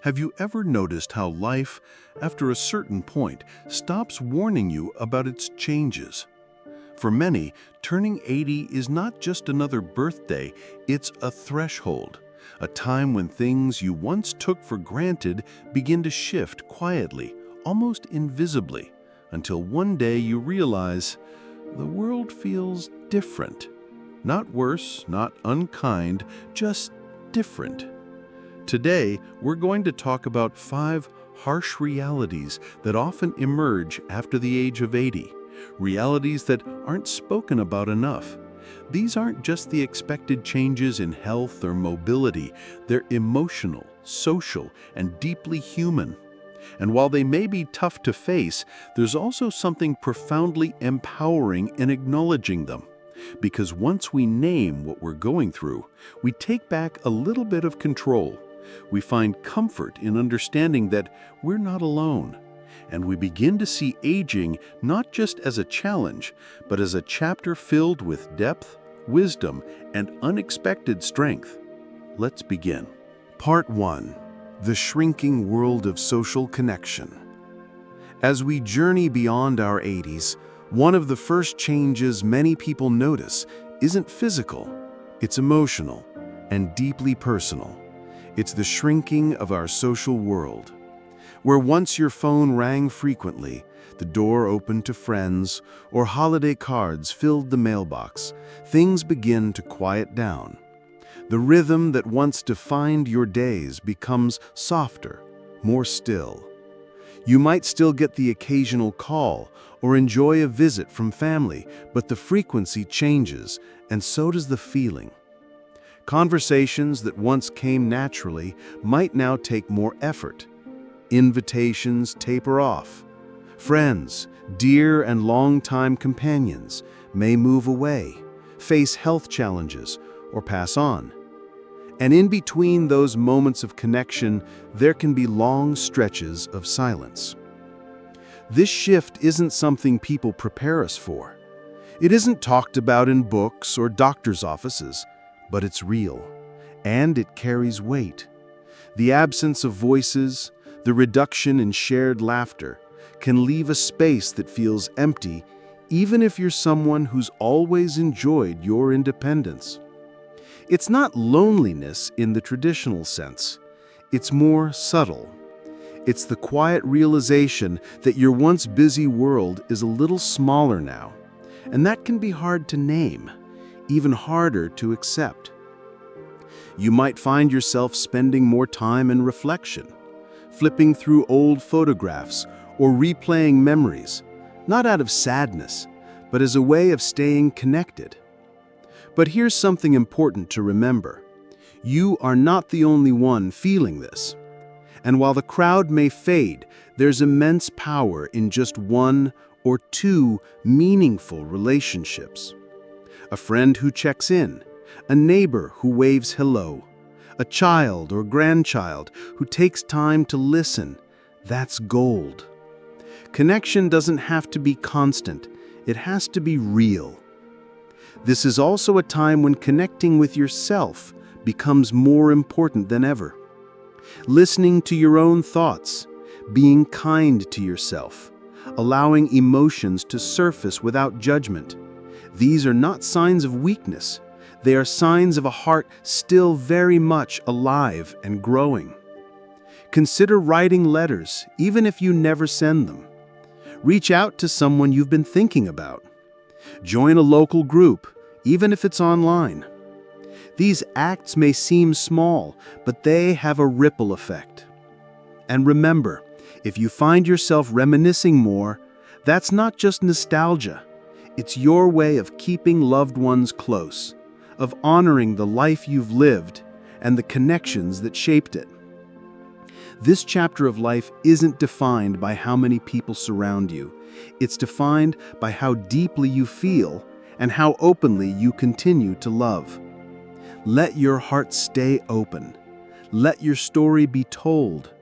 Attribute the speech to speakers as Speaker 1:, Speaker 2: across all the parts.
Speaker 1: Have you ever noticed how life, after a certain point, stops warning you about its changes? For many, turning 80 is not just another birthday, it's a threshold, a time when things you once took for granted begin to shift quietly, almost invisibly, until one day you realize the world feels different. Not worse, not unkind, just different. Today, we're going to talk about 5 harsh realities that often emerge after the age of 80, realities that aren't spoken about enough. These aren't just the expected changes in health or mobility, they're emotional, social, and deeply human. And while they may be tough to face, there's also something profoundly empowering in acknowledging them. Because once we name what we're going through, we take back a little bit of control. We find comfort in understanding that we're not alone, and we begin to see aging not just as a challenge, but as a chapter filled with depth, wisdom, and unexpected strength. Let's begin. Part 1. The shrinking world of social connection. As we journey beyond our 80s, one of the first changes many people notice isn't physical, it's emotional and deeply personal. It's the shrinking of our social world. Where once your phone rang frequently, the door opened to friends, or holiday cards filled the mailbox, things begin to quiet down. The rhythm that once defined your days becomes softer, more still. You might still get the occasional call or enjoy a visit from family, but the frequency changes, and so does the feeling. Conversations that once came naturally might now take more effort. Invitations taper off. Friends, dear and long-time companions, may move away, face health challenges, or pass on. And in between those moments of connection, there can be long stretches of silence. This shift isn't something people prepare us for. It isn't talked about in books or doctors' offices, but it's real, and it carries weight. The absence of voices, the reduction in shared laughter, can leave a space that feels empty, even if you're someone who's always enjoyed your independence. It's not loneliness in the traditional sense. It's more subtle. It's the quiet realization that your once busy world is a little smaller now, and that can be hard to name, even harder to accept. You might find yourself spending more time in reflection, flipping through old photographs or replaying memories, not out of sadness, but as a way of staying connected. But here's something important to remember. You are not the only one feeling this. And while the crowd may fade, there's immense power in just 1 or 2 meaningful relationships. A friend who checks in, a neighbor who waves hello, a child or grandchild who takes time to listen, that's gold. Connection doesn't have to be constant, it has to be real. This is also a time when connecting with yourself becomes more important than ever. Listening to your own thoughts, being kind to yourself, allowing emotions to surface without judgment. These are not signs of weakness. They are signs of a heart still very much alive and growing. Consider writing letters, even if you never send them. Reach out to someone you've been thinking about. Join a local group, even if it's online. These acts may seem small, but they have a ripple effect. And remember, if you find yourself reminiscing more, that's not just nostalgia. It's your way of keeping loved ones close, of honoring the life you've lived and the connections that shaped it. This chapter of life isn't defined by how many people surround you. It's defined by how deeply you feel and how openly you continue to love. Let your heart stay open. Let your story be told.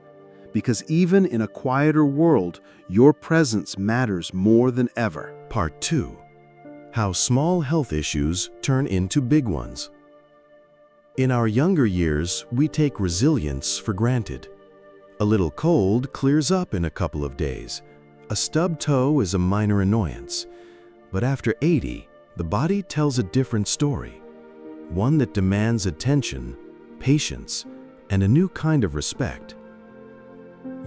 Speaker 1: Because even in a quieter world, your presence matters more than ever.
Speaker 2: Part 2. How small health issues turn into big ones. In our younger years, we take resilience for granted. A little cold clears up in a couple of days. A stubbed toe is a minor annoyance. But after 80, the body tells a different story. One that demands attention, patience, and a new kind of respect.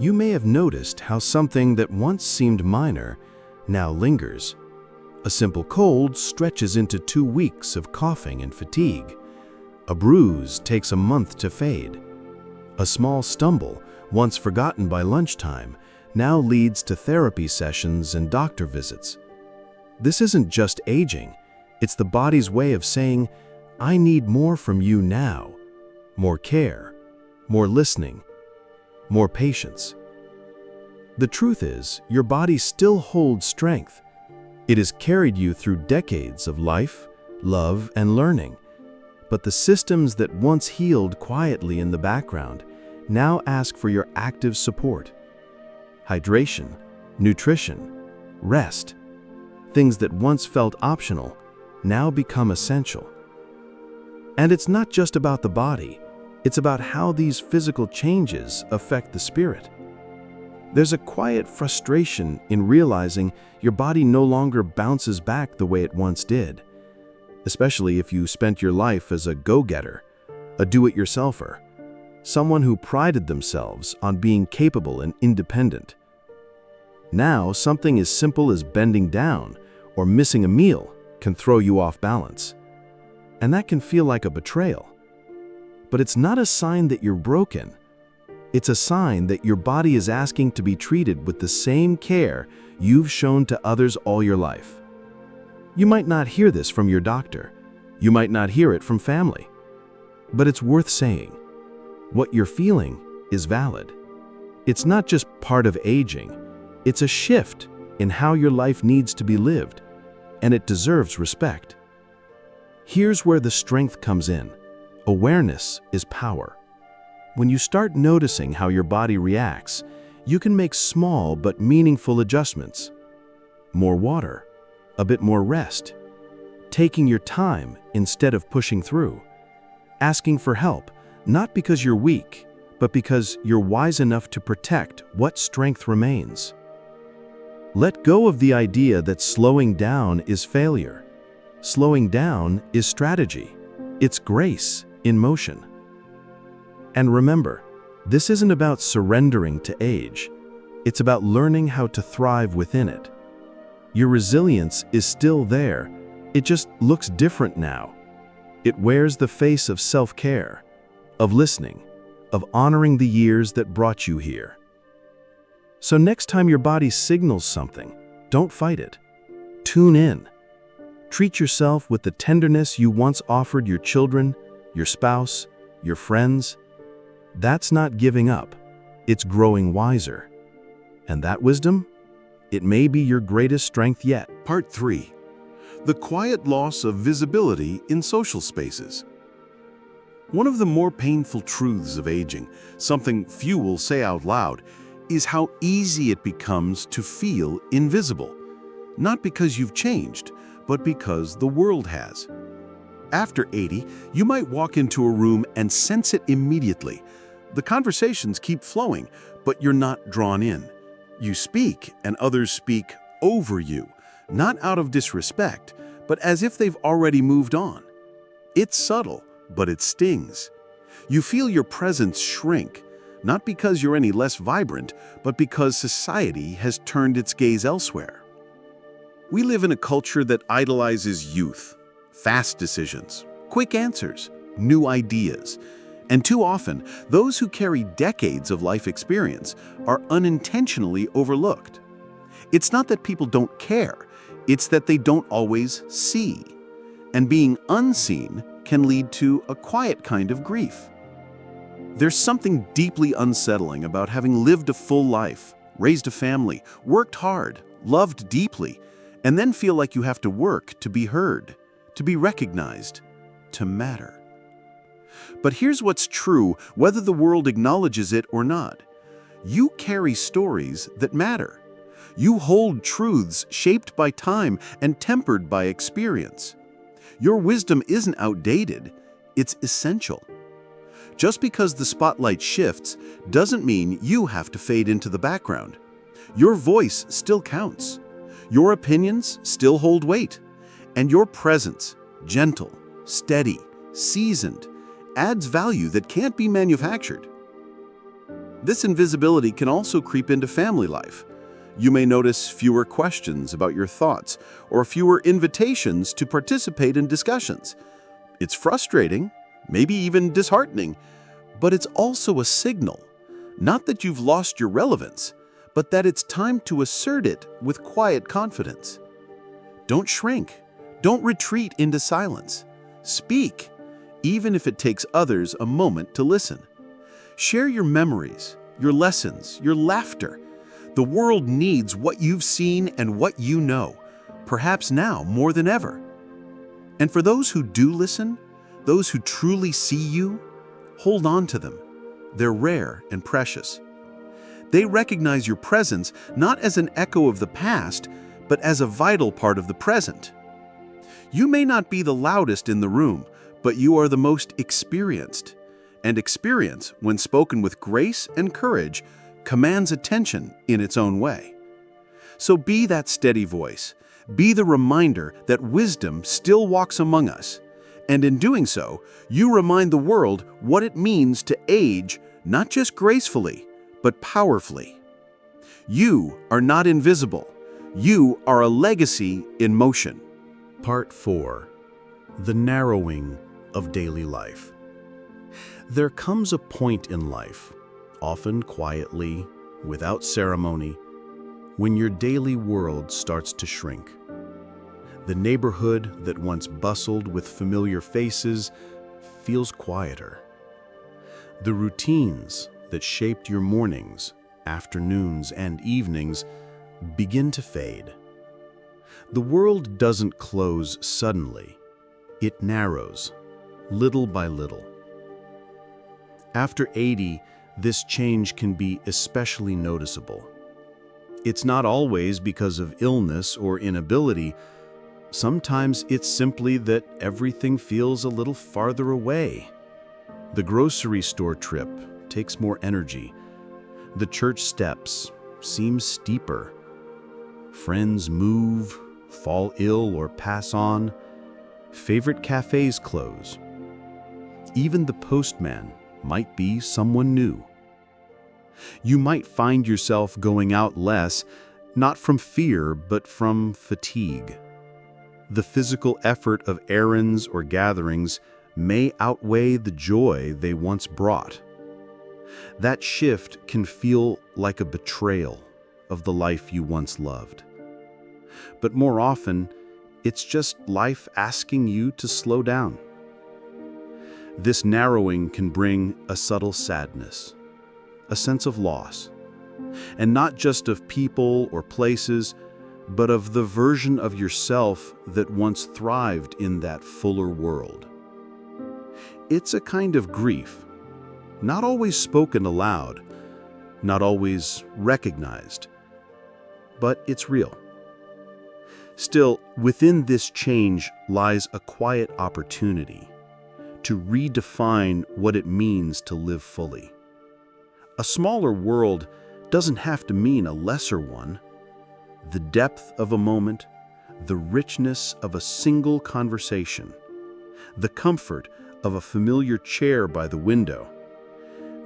Speaker 2: You may have noticed how something that once seemed minor now lingers. A simple cold stretches into 2 weeks of coughing and fatigue. A bruise takes a month to fade. A small stumble, once forgotten by lunchtime, now leads to therapy sessions and doctor visits. This isn't just aging, it's the body's way of saying, I need more from you now. More care, more listening, more patience. The truth is, your body still holds strength. It has carried you through decades of life, love, and learning. But the systems that once healed quietly in the background now ask for your active support. Hydration, nutrition, rest. Things that once felt optional now become essential. And it's not just about the body, it's about how these physical changes affect the spirit. There's a quiet frustration in realizing your body no longer bounces back the way it once did, especially if you spent your life as a go-getter, a do-it-yourselfer, someone who prided themselves on being capable and independent. Now, something as simple as bending down or missing a meal can throw you off balance. And that can feel like a betrayal. But it's not a sign that you're broken. It's a sign that your body is asking to be treated with the same care you've shown to others all your life. You might not hear this from your doctor. You might not hear it from family. But it's worth saying. What you're feeling is valid. It's not just part of aging. It's a shift in how your life needs to be lived, and it deserves respect. Here's where the strength comes in. Awareness is power. When you start noticing how your body reacts, you can make small but meaningful adjustments. More water, a bit more rest, taking your time instead of pushing through, asking for help, not because you're weak, but because you're wise enough to protect what strength remains. Let go of the idea that slowing down is failure. Slowing down is strategy. It's grace in motion. And remember, this isn't about surrendering to age. It's about learning how to thrive within it. Your resilience is still there. It just looks different now. It wears the face of self-care, of listening, of honoring the years that brought you here. So next time your body signals something, don't fight it. Tune in. Treat yourself with the tenderness you once offered your children, your spouse, your friends. That's not giving up. It's growing wiser. And that wisdom? It may be your greatest strength yet.
Speaker 1: Part 3. The quiet loss of visibility in social spaces. One of the more painful truths of aging, something few will say out loud, is how easy it becomes to feel invisible. Not because you've changed, but because the world has. After 80, you might walk into a room and sense it immediately. The conversations keep flowing, but you're not drawn in. You speak, and others speak over you, not out of disrespect, but as if they've already moved on. It's subtle, but it stings. You feel your presence shrink, not because you're any less vibrant, but because society has turned its gaze elsewhere. We live in a culture that idolizes youth, fast decisions, quick answers, new ideas. And too often, those who carry decades of life experience are unintentionally overlooked. It's not that people don't care, it's that they don't always see. And being unseen can lead to a quiet kind of grief. There's something deeply unsettling about having lived a full life, raised a family, worked hard, loved deeply, and then feel like you have to work to be heard, to be recognized, to matter. But here's what's true, whether the world acknowledges it or not. You carry stories that matter. You hold truths shaped by time and tempered by experience. Your wisdom isn't outdated, it's essential. Just because the spotlight shifts doesn't mean you have to fade into the background. Your voice still counts. Your opinions still hold weight. And your presence, gentle, steady, seasoned, adds value that can't be manufactured. This invisibility can also creep into family life. You may notice fewer questions about your thoughts or fewer invitations to participate in discussions. It's frustrating, maybe even disheartening, but it's also a signal. Not that you've lost your relevance, but that it's time to assert it with quiet confidence. Don't shrink. Don't retreat into silence. Speak, even if it takes others a moment to listen. Share your memories, your lessons, your laughter. The world needs what you've seen and what you know, perhaps now more than ever. And for those who do listen, those who truly see you, hold on to them. They're rare and precious. They recognize your presence not as an echo of the past, but as a vital part of the present. You may not be the loudest in the room, but you are the most experienced. And experience, when spoken with grace and courage, commands attention in its own way. So be that steady voice. Be the reminder that wisdom still walks among us. And in doing so, you remind the world what it means to age not just gracefully, but powerfully. You are not invisible. You are a legacy in motion.
Speaker 2: Part 4. The narrowing of daily life. There comes a point in life, often quietly, without ceremony, when your daily world starts to shrink. The neighborhood that once bustled with familiar faces feels quieter. The routines that shaped your mornings, afternoons, and evenings begin to fade. The world doesn't close suddenly. It narrows, little by little. After 80, this change can be especially noticeable. It's not always because of illness or inability. Sometimes it's simply that everything feels a little farther away. The grocery store trip takes more energy. The church steps seem steeper. Friends move, fall ill, or pass on. Favorite cafes close. Even the postman might be someone new. You might find yourself going out less, not from fear, but from fatigue. The physical effort of errands or gatherings may outweigh the joy they once brought. That shift can feel like a betrayal of the life you once loved. But more often, it's just life asking you to slow down. This narrowing can bring a subtle sadness, a sense of loss, and not just of people or places, but of the version of yourself that once thrived in that fuller world. It's a kind of grief, not always spoken aloud, not always recognized, but it's real. Still, within this change lies a quiet opportunity to redefine what it means to live fully. A smaller world doesn't have to mean a lesser one. The depth of a moment, the richness of a single conversation, the comfort of a familiar chair by the window,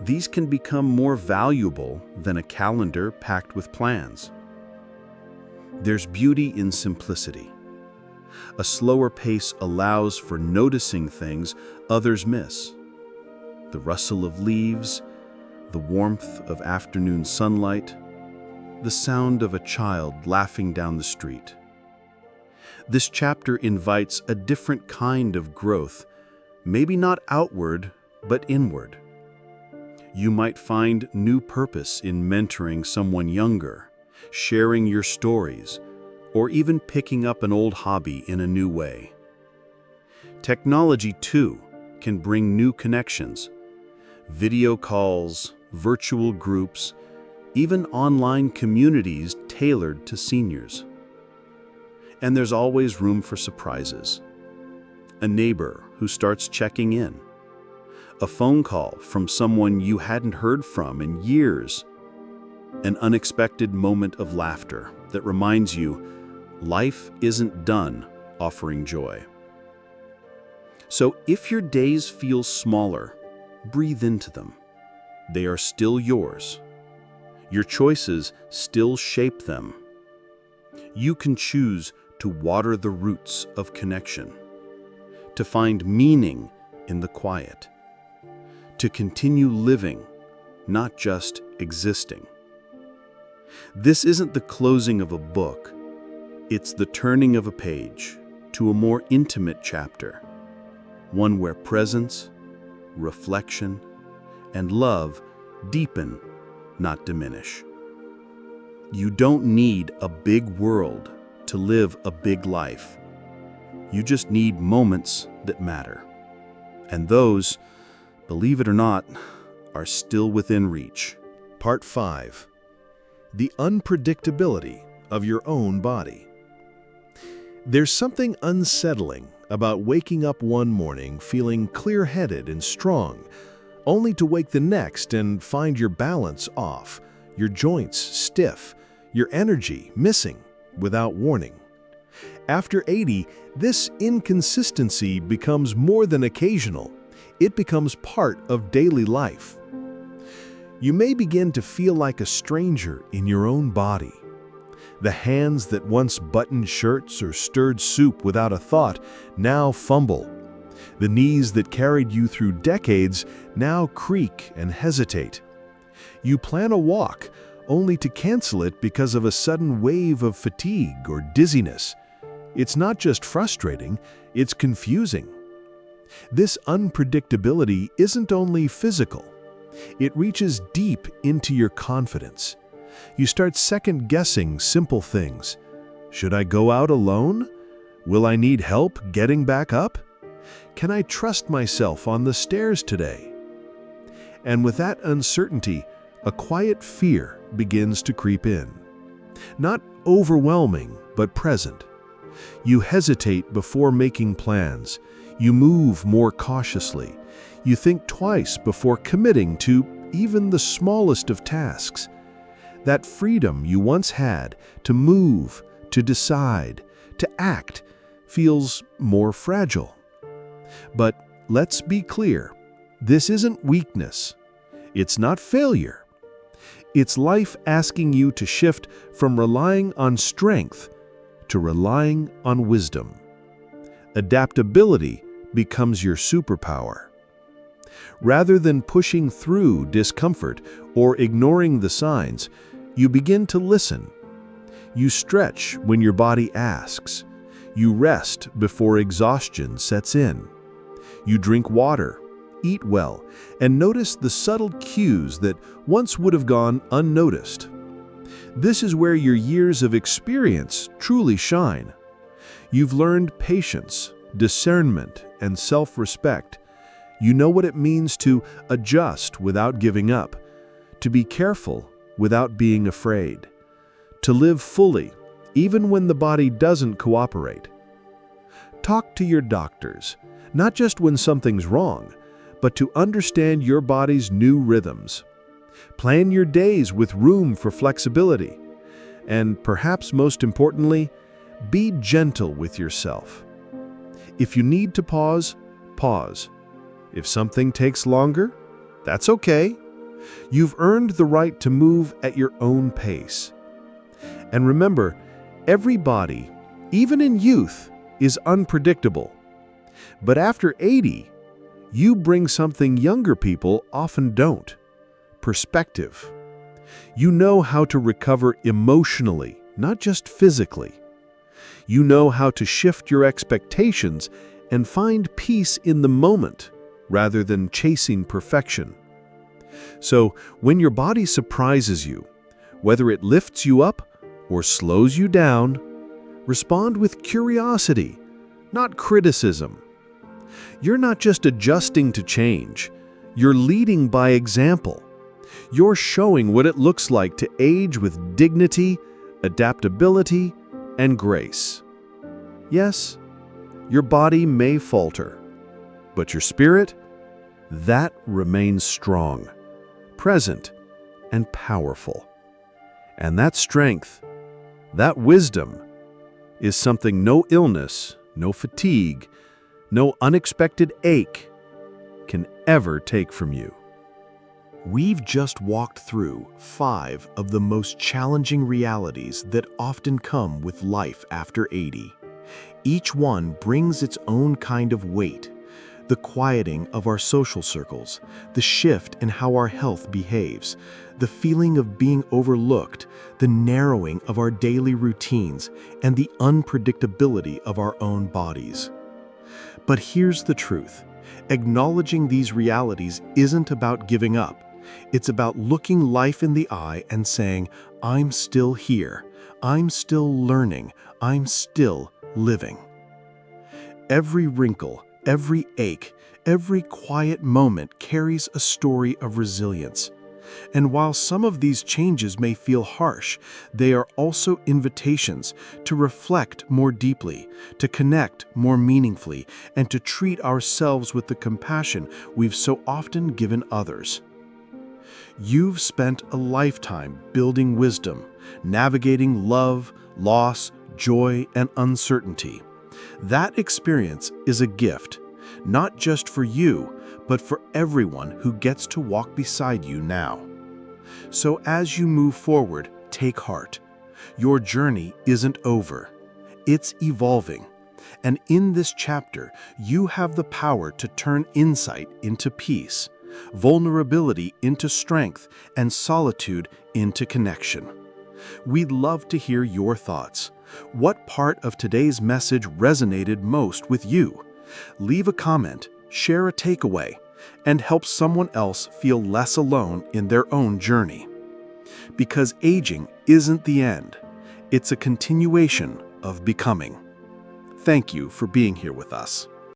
Speaker 2: these can become more valuable than a calendar packed with plans. There's beauty in simplicity. A slower pace allows for noticing things others miss. The rustle of leaves, the warmth of afternoon sunlight, the sound of a child laughing down the street. This chapter invites a different kind of growth, maybe not outward, but inward. You might find new purpose in mentoring someone younger, sharing your stories, or even picking up an old hobby in a new way. Technology, too, can bring new connections. Video calls, virtual groups, even online communities tailored to seniors. And there's always room for surprises. A neighbor who starts checking in.
Speaker 1: a phone call from someone you hadn't heard from in years, an unexpected moment of laughter that reminds you life isn't done offering joy. So if your days feel smaller, breathe into them. They are still yours. Your choices still shape them. You can choose to water the roots of connection, to find meaning in the quiet, to continue living, not just existing. This isn't the closing of a book. It's the turning of a page to a more intimate chapter, one where presence, reflection, and love deepen, not diminish. You don't need a big world to live a big life. You just need moments that matter. And those, believe it or not, are still within reach.
Speaker 2: Part 5. The unpredictability of your own body. There's something unsettling about waking up one morning feeling clear-headed and strong, only to wake the next and find your balance off, your joints stiff, your energy missing without warning. After 80, this inconsistency becomes more than occasional. It becomes part of daily life. You may begin to feel like a stranger in your own body. The hands that once buttoned shirts or stirred soup without a thought now fumble. The knees that carried you through decades now creak and hesitate. You plan a walk only to cancel it because of a sudden wave of fatigue or dizziness. It's not just frustrating, it's confusing. This unpredictability isn't only physical. It reaches deep into your confidence. You start second-guessing simple things. Should I go out alone? Will I need help getting back up? Can I trust myself on the stairs today? And with that uncertainty, a quiet fear begins to creep in. Not overwhelming, but present. You hesitate before making plans. You move more cautiously. You think twice before committing to even the smallest of tasks. That freedom you once had to move, to decide, to act, feels more fragile. But let's be clear, this isn't weakness. It's not failure. It's life asking you to shift from relying on strength to relying on wisdom. Adaptability becomes your superpower. Rather than pushing through discomfort or ignoring the signs, you begin to listen. You stretch when your body asks. You rest before exhaustion sets in. You drink water, eat well, and notice the subtle cues that once would have gone unnoticed. This is where your years of experience truly shine. You've learned patience, discernment, and self-respect. You know what it means to adjust without giving up, to be careful without being afraid, to live fully even when the body doesn't cooperate. Talk to your doctors, not just when something's wrong, but to understand your body's new rhythms. Plan your days with room for flexibility. And perhaps most importantly, be gentle with yourself. If you need to pause, pause. If something takes longer, that's okay. You've earned the right to move at your own pace. And remember, every body, even in youth, is unpredictable. But after 80, you bring something younger people often don't: perspective. You know how to recover emotionally, not just physically. You know how to shift your expectations and find peace in the moment rather than chasing perfection. So when your body surprises you, whether it lifts you up or slows you down, respond with curiosity, not criticism. You're not just adjusting to change, you're leading by example. You're showing what it looks like to age with dignity, adaptability, and grace. Yes, your body may falter, but your spirit, that remains strong, present, and powerful. And that strength, that wisdom, is something no illness, no fatigue, no unexpected ache can ever take from you.
Speaker 3: We've just walked through 5 of the most challenging realities that often come with life after 80. Each one brings its own kind of weight: the quieting of our social circles, the shift in how our health behaves, the feeling of being overlooked, the narrowing of our daily routines, and the unpredictability of our own bodies. But here's the truth: acknowledging these realities isn't about giving up. It's about looking life in the eye and saying, "I'm still here. I'm still learning. I'm still living." Every wrinkle, every ache, every quiet moment carries a story of resilience. And while some of these changes may feel harsh, they are also invitations to reflect more deeply, to connect more meaningfully, and to treat ourselves with the compassion we've so often given others. You've spent a lifetime building wisdom, navigating love, loss, joy, and uncertainty. That experience is a gift, not just for you, but for everyone who gets to walk beside you now. So as you move forward, take heart. Your journey isn't over. It's evolving. And in this chapter, you have the power to turn insight into peace, vulnerability into strength, and solitude into connection. We'd love to hear your thoughts. What part of today's message resonated most with you? Leave a comment, share a takeaway, and help someone else feel less alone in their own journey. Because aging isn't the end. It's a continuation of becoming. Thank you for being here with us.